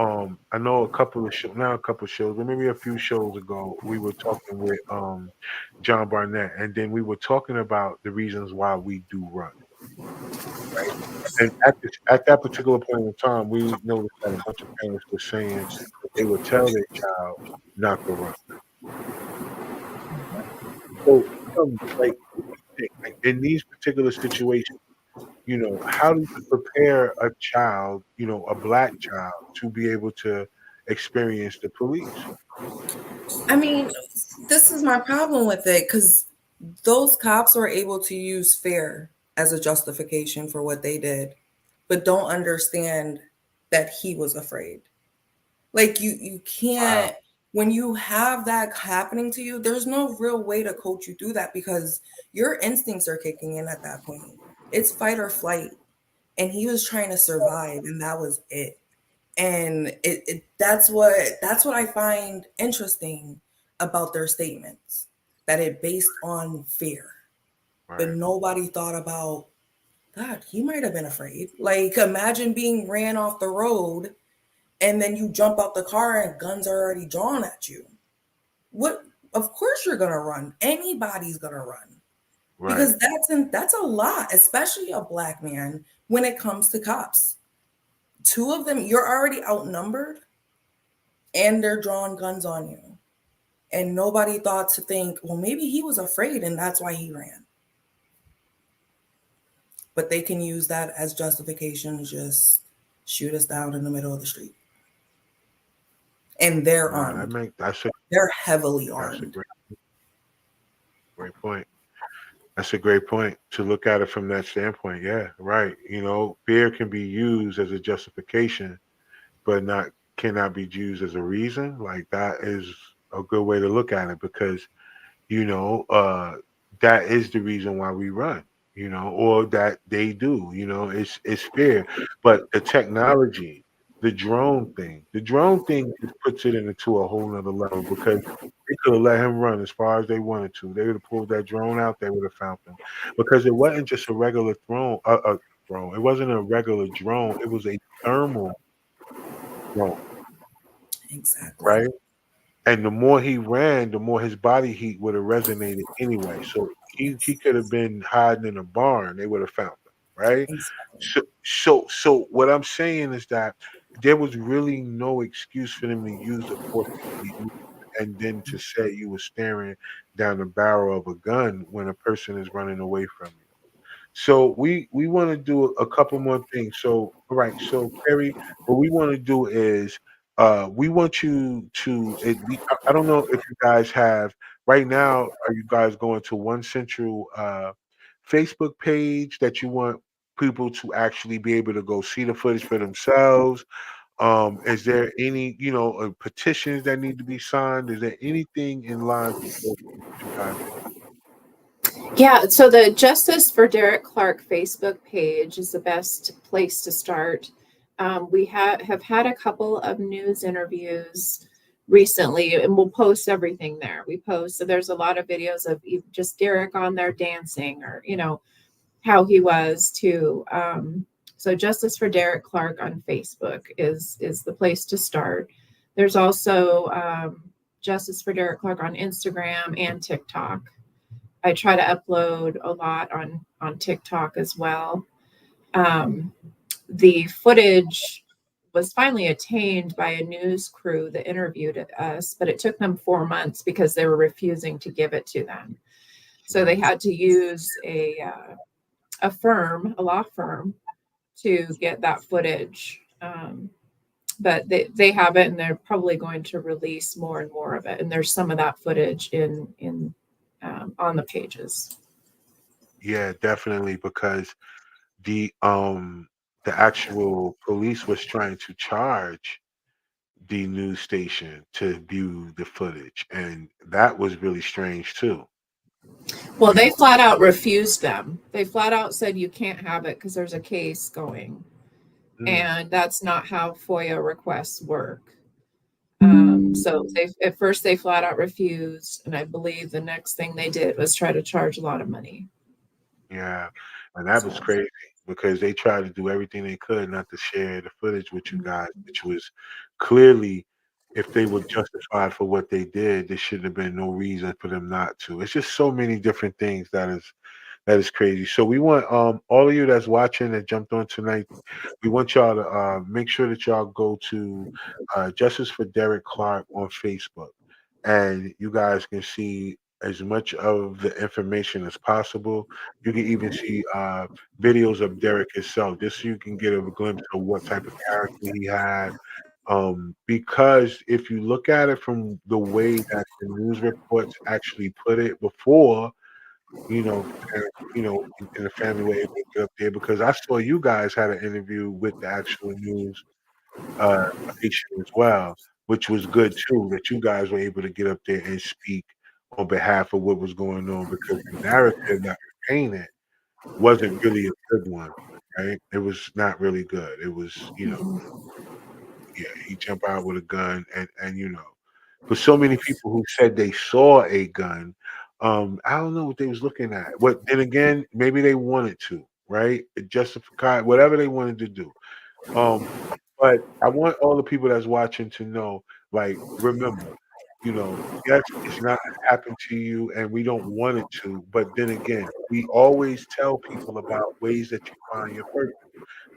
I know a couple of shows, not a couple of shows, but maybe a few shows ago, we were talking with John Barnett, and then we were talking about the reasons why we do run, right? And at that particular point in time, we noticed that a bunch of parents were saying that they would tell their child not to run. So, like, what do you think? Like, in these particular situations, you know, how do you prepare a child, you know, a black child, to be able to experience the police? I mean, this is my problem with it because those cops were able to use fear as a justification for what they did, but don't understand that he was afraid. Like you Wow. can't, when you have that happening to you, there's no real way to coach you through that because your instincts are kicking in at that point. It's fight or flight. And he was trying to survive, and that was it. And that's what I find interesting about their statements, that it based on fear. But Right. nobody thought about, God, he might have been afraid. Like, imagine being ran off the road and then you jump out the car and guns are already drawn at you. What? Of course you're gonna run. Anybody's gonna run Right. because that's a lot, especially a black man when it comes to cops. Two of them, you're already outnumbered, and they're drawing guns on you. And nobody thought to think, well, maybe he was afraid and that's why he ran. But they can use that as justification to just shoot us down in the middle of the street. And they're Nah, armed. that's They're heavily a armed. great point. That's a great point to look at it from that standpoint. Yeah, right. You know, fear can be used as a justification, but not cannot be used as a reason. Like, that is a good way to look at it, because you know, that is the reason why we run, you know, or that they do, you know, it's fear. But the drone thing just puts it into a whole nother level, because they could have let him run as far as they wanted to. They would have pulled that drone out, they would have found him. Because it wasn't just a regular drone. It wasn't a regular drone, it was a thermal drone, Exactly. right? And the more he ran, the more his body heat would have resonated anyway. So he could have been hiding in a barn. They would have found him, right? Exactly. So what I'm saying is that there was really no excuse for them to use the force that they used, and then to say you were staring down the barrel of a gun when a person is running away from you. So we want to do a couple more things. So, all right, so Perry, what we want to do is we want you to at least, I don't know if you guys have right now, are you guys going to one central Facebook page that you want people to actually be able to go see the footage for themselves? Is there any, you know, petitions that need to be signed? Is there anything in line for you guys? Yeah, so the Justice for Derek Clark Facebook page is the best place to start. We have had a couple of news interviews recently, and we'll post everything there. We post, so there's a lot of videos of just Derek on there dancing, or you know how he was too. So Justice for Derek Clark on Facebook is the place to start. There's also Justice for Derek Clark on Instagram and TikTok. I try to upload a lot on TikTok as well. The footage was finally attained by a news crew that interviewed us, but it took them 4 months because they were refusing to give it to them. So they had to use a law firm, to get that footage. But they have it, and they're probably going to release more and more of it. And there's some of that footage in on the pages. Yeah, definitely, because the um the actual police was trying to charge the news station to view the footage, and that was really strange too. Well, You they know, flat out refused them. They flat out said you can't have it because there's a case going, mm, and that's not how FOIA requests work. So they at first they flat out refused, and I believe the next thing they did was try to charge a lot of money. yeah, and that was So crazy because they tried to do everything they could not to share the footage with you guys, which was clearly, if they were justified for what they did, there shouldn't have been no reason for them not to. It's just so many different things that is crazy. So we want all of you that's watching that jumped on tonight, we want y'all to make sure that y'all go to Justice for Derek Clark on Facebook, and you guys can see as much of the information as possible. You can even see videos of Derek himself, just so you can get a glimpse of what type of character he had. Because if you look at it from the way that the news reports actually put it before, you know, and, and the family were able to get up there, because I saw you guys had an interview with the actual news station as well, which was good too, that you guys were able to get up there and speak on behalf of what was going on, because the narrative that was painted wasn't really a good one, right? It was not really good. It was, yeah, he jumped out with a gun, and for so many people who said they saw a gun, I don't know what they was looking at. What then again, maybe they wanted to, right? It justified whatever they wanted to do. Um, but I want all the people that's watching to know, like, remember, yes, it's not happened to you, and we don't want it to. But then again, we always tell people about ways that you find your purpose.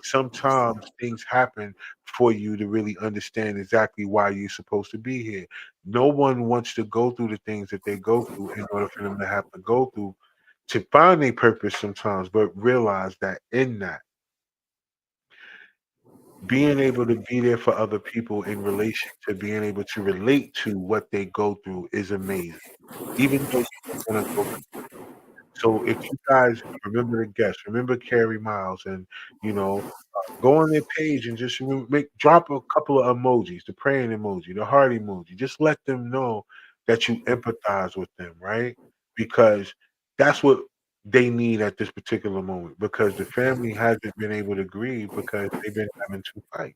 Sometimes things happen for you to really understand exactly why you're supposed to be here. No one wants to go through the things that they go through in order for them to have to go through to find a purpose sometimes, but realize that in that, being able to be there for other people in relation to being able to relate to what they go through is amazing, even though you're going to go. So if you guys remember the guests, remember Carrie Miles, and go on their page and just drop a couple of emojis, the praying emoji, the heart emoji. Just let them know that you empathize with them, right? Because that's what they need at this particular moment. Because the family hasn't been able to grieve because they've been having to fight,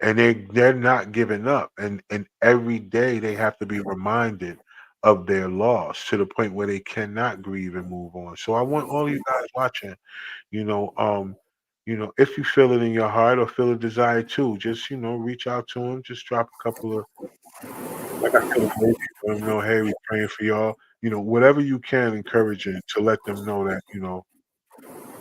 and they're not giving up, and every day they have to be reminded of their loss to the point where they cannot grieve and move on. So I want all you guys watching, you know um if you feel it in your heart or feel a desire to, just reach out to them, just drop a couple of, like I said, emojis, let them know, hey, we praying for y'all, whatever you can, encouraging to let them know that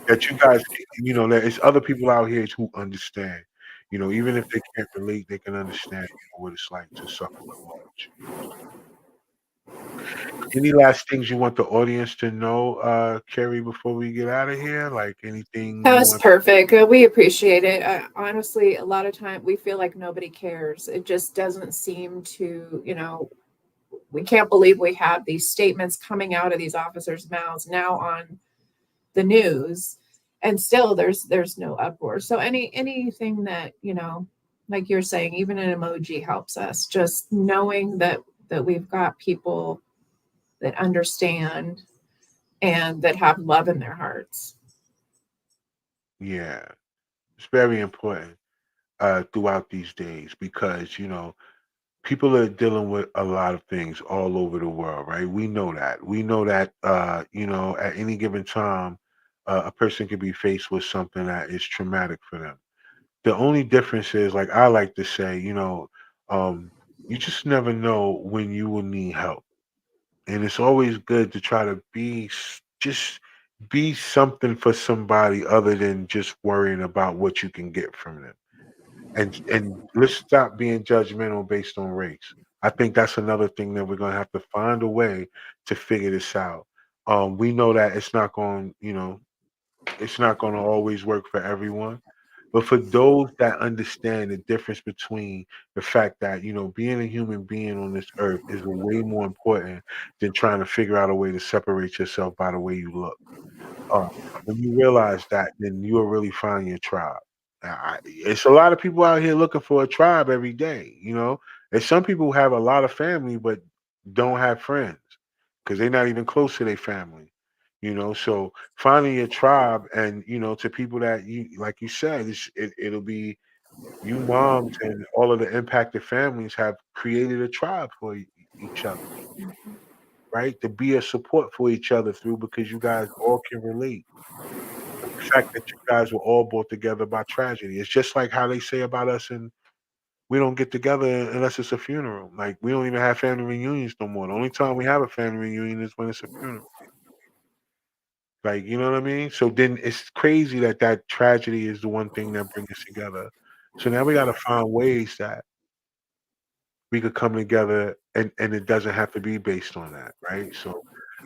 that you guys, that it's other people out here who understand. Even if they can't relate, they can understand, what it's like to suffer a loss. Any last things you want the audience to know, Carrie, before we get out of here? Like anything that you was want? perfect. We appreciate it. Honestly, a lot of time we feel like nobody cares. It just doesn't seem to, we can't believe we have these statements coming out of these officers' mouths now on the news, and still there's no uproar. So anything that, like you're saying, even an emoji helps us, just knowing that we've got people that understand and that have love in their hearts. Yeah, it's very important throughout these days, because people are dealing with a lot of things all over the world, right? We know that. We know that, at any given time, a person could be faced with something that is traumatic for them. The only difference is, like I like to say, um, you just never know when you will need help. And it's always good to try to just be something for somebody other than just worrying about what you can get from them. And let's stop being judgmental based on race. I think that's another thing that we're gonna have to find a way to figure this out. We know that it's not gonna always work for everyone. But for those that understand the difference between the fact that, being a human being on this earth is way more important than trying to figure out a way to separate yourself by the way you look. Uh, when you realize that, then you'll really find your tribe. It's a lot of people out here looking for a tribe every day. There's some people who have a lot of family but don't have friends because they're not even close to their family. So finding your tribe, and to people that you, like you said, it'll be you moms and all of the impacted families have created a tribe for each other, right? To be a support for each other through, because you guys all can relate. The fact that you guys were all brought together by tragedy. It's just like how they say about us, and we don't get together unless it's a funeral. Like, we don't even have family reunions no more. The only time we have a family reunion is when it's a funeral. Like, you know what I mean? So then it's crazy that that tragedy is the one thing that brings us together. So now we got to find ways that we could come together, and it doesn't have to be based on that, right? So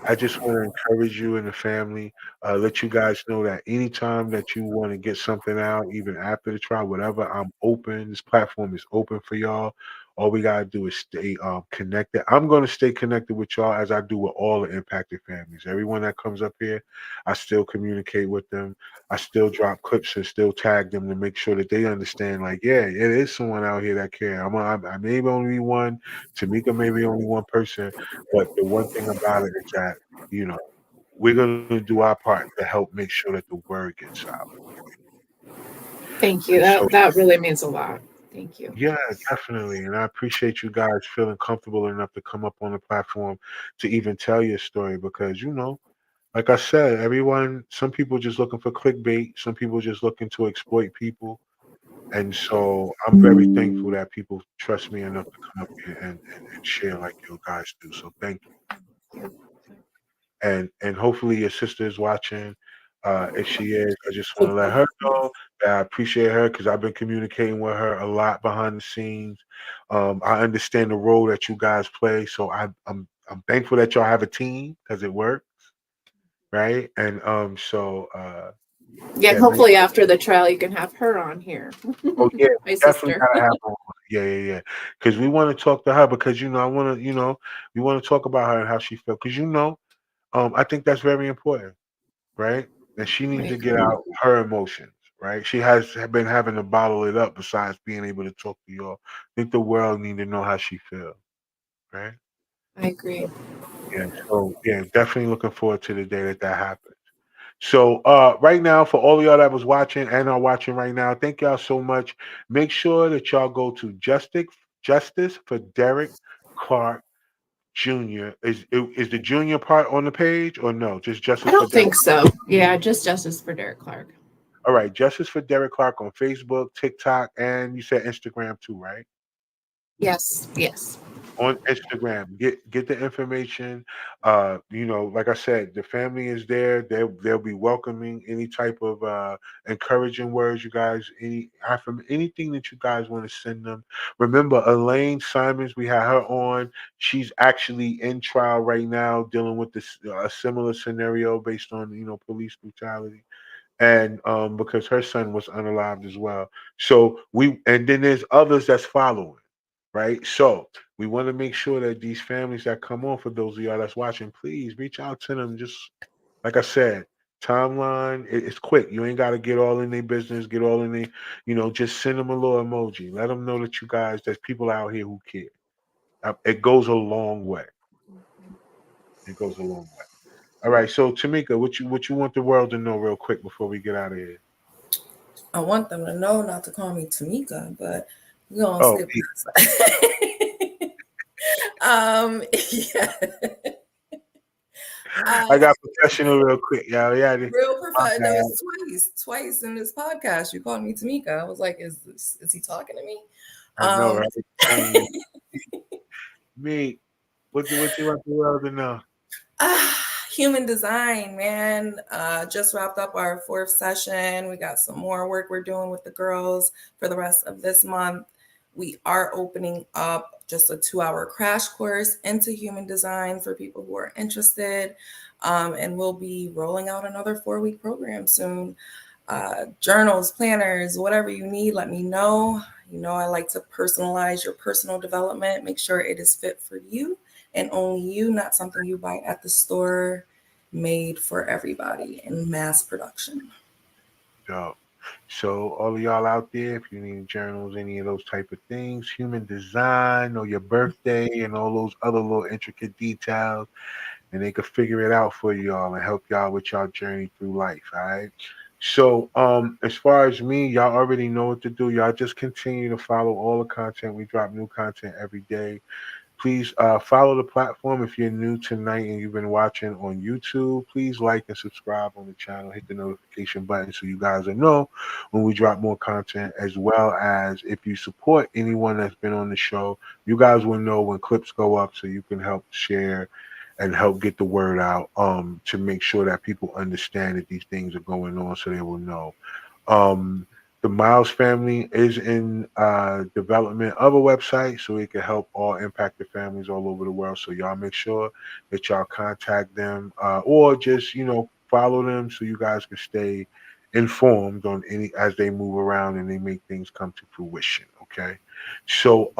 I just want to encourage you and the family, let you guys know that anytime that you want to get something out, even after the trial, whatever, I'm open. This platform is open for y'all. All we gotta do is stay connected. I'm gonna stay connected with y'all as I do with all the impacted families. Everyone that comes up here, I still communicate with them. I still drop clips and still tag them to make sure that they understand, like, yeah, it is someone out here that care. I may only be one, Tamika may be only one person, but the one thing about it is that, you know, we're gonna do our part to help make sure that the word gets out. Thank you. And so, That really means a lot. Thank you. yeah, definitely. And I appreciate you guys feeling comfortable enough to come up on the platform to even tell your story, because, like I said, some people just looking for clickbait, some people just looking to exploit people. And so I'm very thankful that people trust me enough to come up here and share like you guys do. So thank you. And hopefully your sister is watching. If she is, I just want to let her know that I appreciate her, because I've been communicating with her a lot behind the scenes. I understand the role that you guys play, so I'm thankful that y'all have a team, because it works, right? And Yeah, and yeah, make hopefully after the trial you can have her on here. oh yeah, My definitely sister. gotta have her on. Yeah, yeah, yeah. Because we want to talk to her, because I want to, we want to talk about her and how she felt. Because I think that's very important, right? And she needs to Right. get out her emotions, right? She has been having to bottle it up besides being able to talk to y'all. I think the world need to know how she feels, right? I agree. Yeah. So yeah, definitely looking forward to the day that happens. So right now, for all of y'all that was watching and are watching right now, thank y'all so much. Make sure that y'all go to Justice for Derek Clark Jr. Is the junior part on the page, or no? Just I Justice for don't Derek. think so. Yeah, just justice for Derek Clark. All right, Justice for Derek Clark on Facebook, TikTok, and you said Instagram too, right? Yes, yes. On Instagram, get the information. Like I said, the family is there. They'll be welcoming any type of encouraging words, you guys. Anything that you guys want to send them. Remember, Elaine Simons, we had her on. She's actually in trial right now, dealing with this a similar scenario based on police brutality, and because her son was unalived as well. So and then there's others that's following, right? So we want to make sure that these families that come on, for those of y'all that's watching, please reach out to them. Just like I said, timeline, it's quick. You ain't got to get all in their business, get all in their, just send them a little emoji. Let them know that you guys, there's people out here who care. It goes a long way. It goes a long way. All right, so Tamika, what you want the world to know real quick before we get out of here? I want them to know not to call me Tamika, but we're gonna Oh, skip that. Yeah. I Uh, got professional real quick, y'all. Yeah, real my professional. No, bad. it's twice in this podcast. You called me Tamika. I was like, is he talking to me? I know, Um, right? Telling you, me. What you want the world to know? Human design, man. Just wrapped up our 4th session. We got some more work we're doing with the girls for the rest of this month. We are opening up just a 2-hour crash course into human design for people who are interested. And we'll be rolling out another 4-week program soon. Journals, planners, whatever you need, let me know. You know, I like to personalize your personal development, make sure it is fit for you and only you, not something you buy at the store, made for everybody in mass production. Dope. So all of y'all out there, if you need journals, any of those type of things, human design or your birthday and all those other little intricate details, and they could figure it out for y'all and help y'all with y'all journey through life. All right. So as far as me, y'all already know what to do. Y'all just continue to follow all the content. We drop new content every day. Please follow the platform. If you're new tonight and you've been watching on YouTube, please like and subscribe on the channel. Hit the notification button so you guys will know when we drop more content, as well as if you support anyone that's been on the show, you guys will know when clips go up so you can help share and help get the word out to make sure that people understand that these things are going on so they will know. Um, the Miles family is in development of a website so it can help all impacted families all over the world. So y'all make sure that y'all contact them or just follow them so you guys can stay informed on any as they move around and they make things come to fruition. Okay, so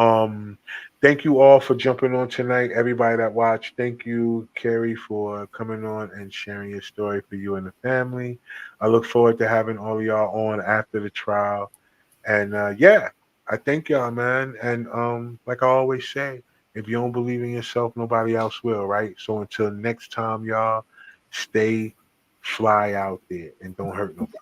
thank you all for jumping on tonight. Everybody that watched, thank you, Carrie, for coming on and sharing your story for you and the family. I look forward to having all of y'all on after the trial. And yeah, I thank y'all, man. And like I always say, if you don't believe in yourself, nobody else will, right? So until next time, y'all, stay fly out there and don't hurt nobody.